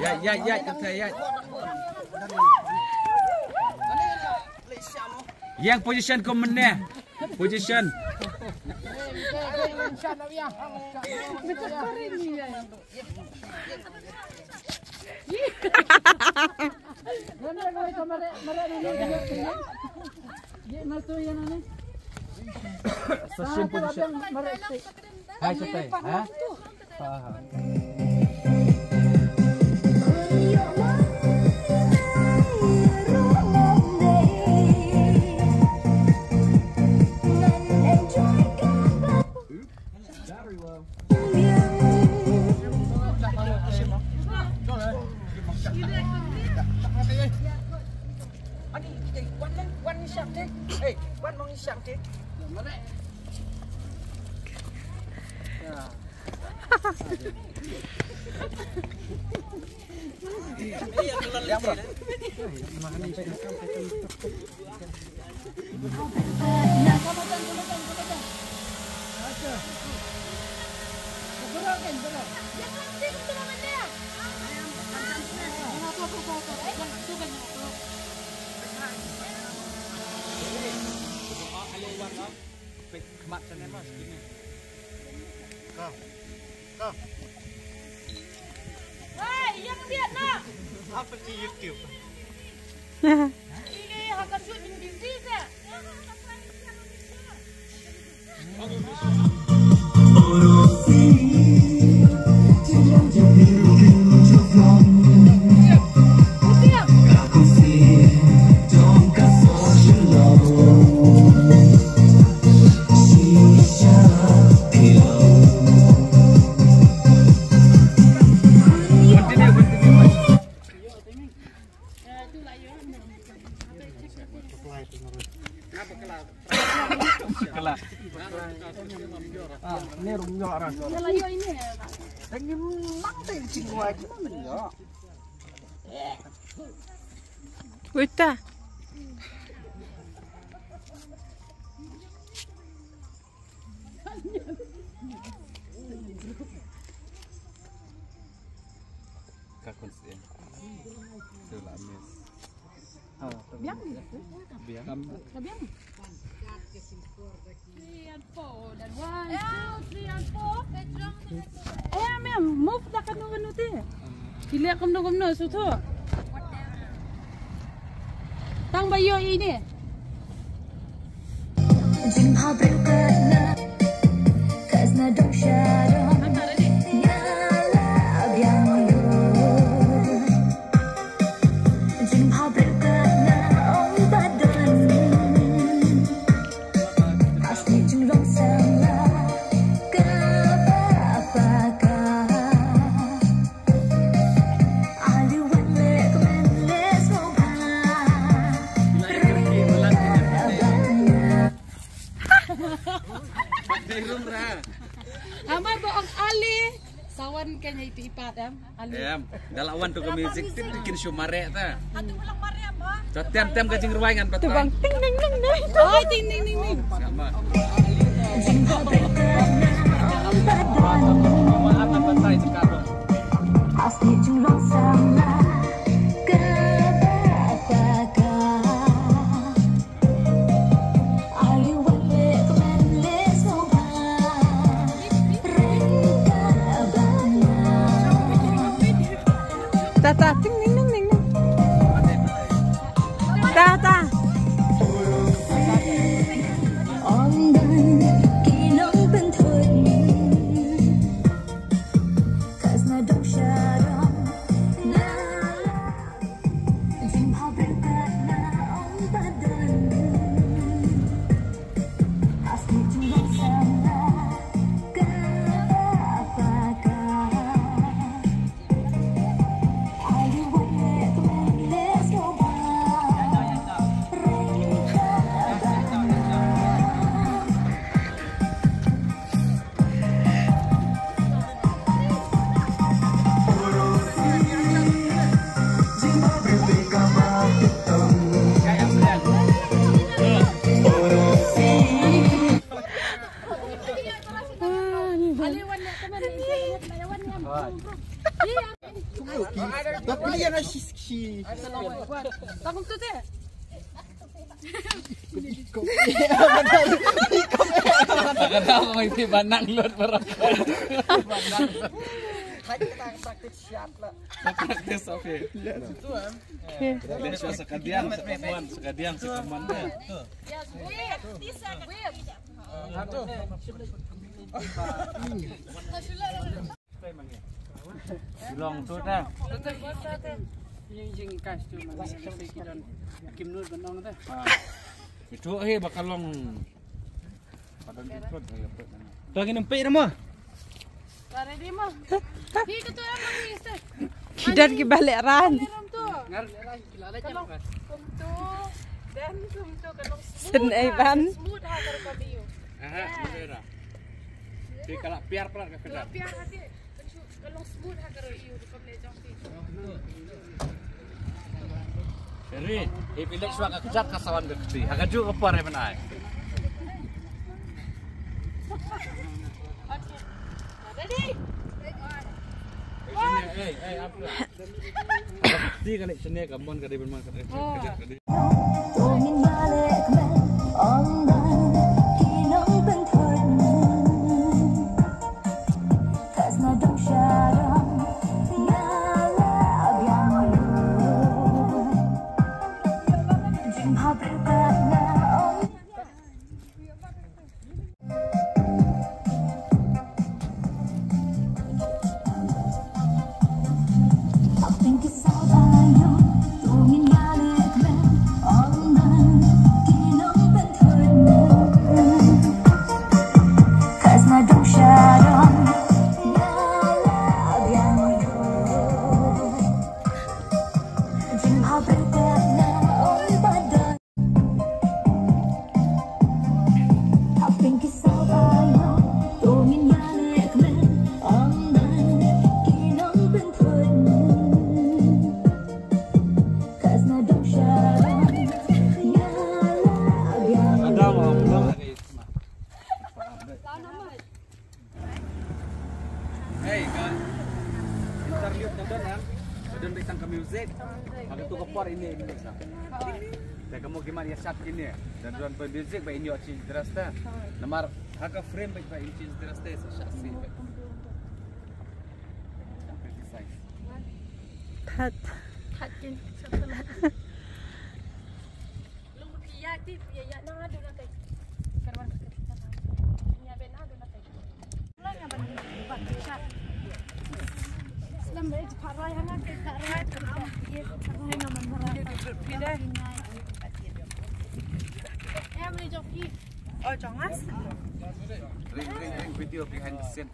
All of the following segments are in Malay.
Ya, kita ya. Yang position komennya. Position. Session position. Hai Sotai, ha? Yang lihat nak. Apa di YouTube? Ini akan shoot di Indonesia. Ini rumah orang. Kalau ini. Pengen nanti cinggu aja mana ya? Wita. Kakun sih. Sudah mis. Biang. Biang. Biang. 3 and 4 dan 1 2 3 and 4 mem move dah kan nu tu dilihat kamno sutu tang bayo ini Amar boong Ali sawan kanya itu ipat Ali. Dalawan tu ke music tip bikin show marek ta. Atu ulang mari apa? So tem kacing ruangan patah. Tu bang ting ting ting ting. Oh ting ting ting ting. Sama. Ta ting ting ting ting. Ta. Tapi yang si. Tabung tu teh. Kadang mau itu banang lot berapa. Praktis oke. Dia sekadian sekaman deh. Long tu dah. Yang kas tu masih kita Kim Nur benong tu. Itu bakal long. Padahal itu Bagi nempik nama. Lari di mah. Hi ketua yang ni sih. Kidan ki balik ran. Ram tu. Ngar lari kalau kum tu dan kum tu kalau Sen Ivan. smooth hakar kabiu. bener. Di kalau biar pelan ke Kalau biar hati kalau smooth hakar iu di kamle jampi. Jadi, pilih suaka kejar kasawan gede. Agak juga par ya menai. Ready? Apa? Di kali seni kampun kali bermain kali. Hey kan, interview nonton kan, dan bintang ke music, ada tu kepor ini bisa. Dan kamu gimana ya shot ini, dan don pe music by ini oci derasta, nomor haka frame by ini derasta shot sih. Thật. Thật chứ. Lu kia ti ya na adu na kai. Karwan kita. Ya ben adu na kai. Lah yang ban shot. Lam rej parai hanga ke parai kam ye parai na man mara. Pide. Em ni joki. Oh, jangan. Ring video behind the scene.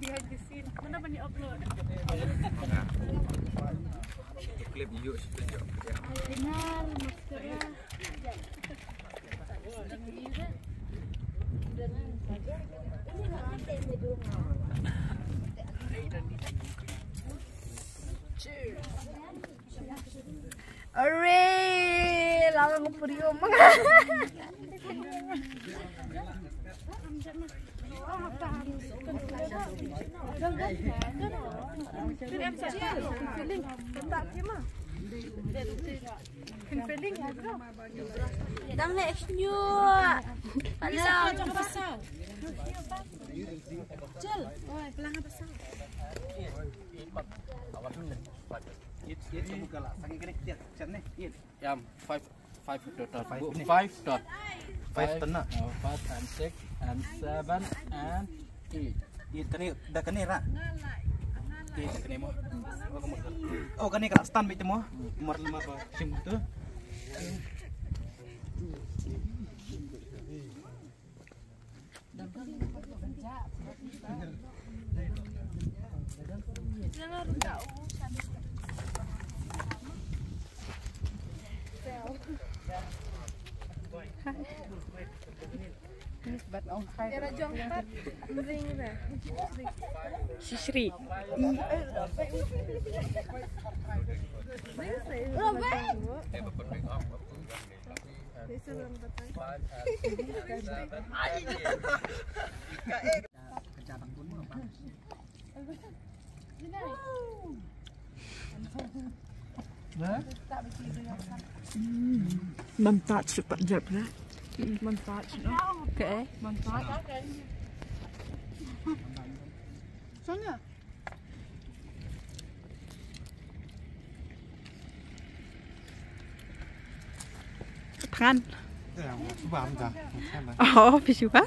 Behind the scene. Mana bani upload. Klip you video. Benar, maksudnya. Ore, lawan ngupurium. Đang lệ nhua. Bisa macam pasal. Cel, oi, pelanggan pasal. It buka lah, saking kena tiap chat ni. It. Yang 5 tenang. 5 and 6 and 7 and 8. It kena dah kena ra. It kena mo. Oh kena kat stand bit mo. Umur 5 apa? Sim tu. Sisri. Manfaat cepat jawabnya. Manfaat, no? Okay. Manfaat. Sana. Tangan. Coba dah. Oh, bisa juga.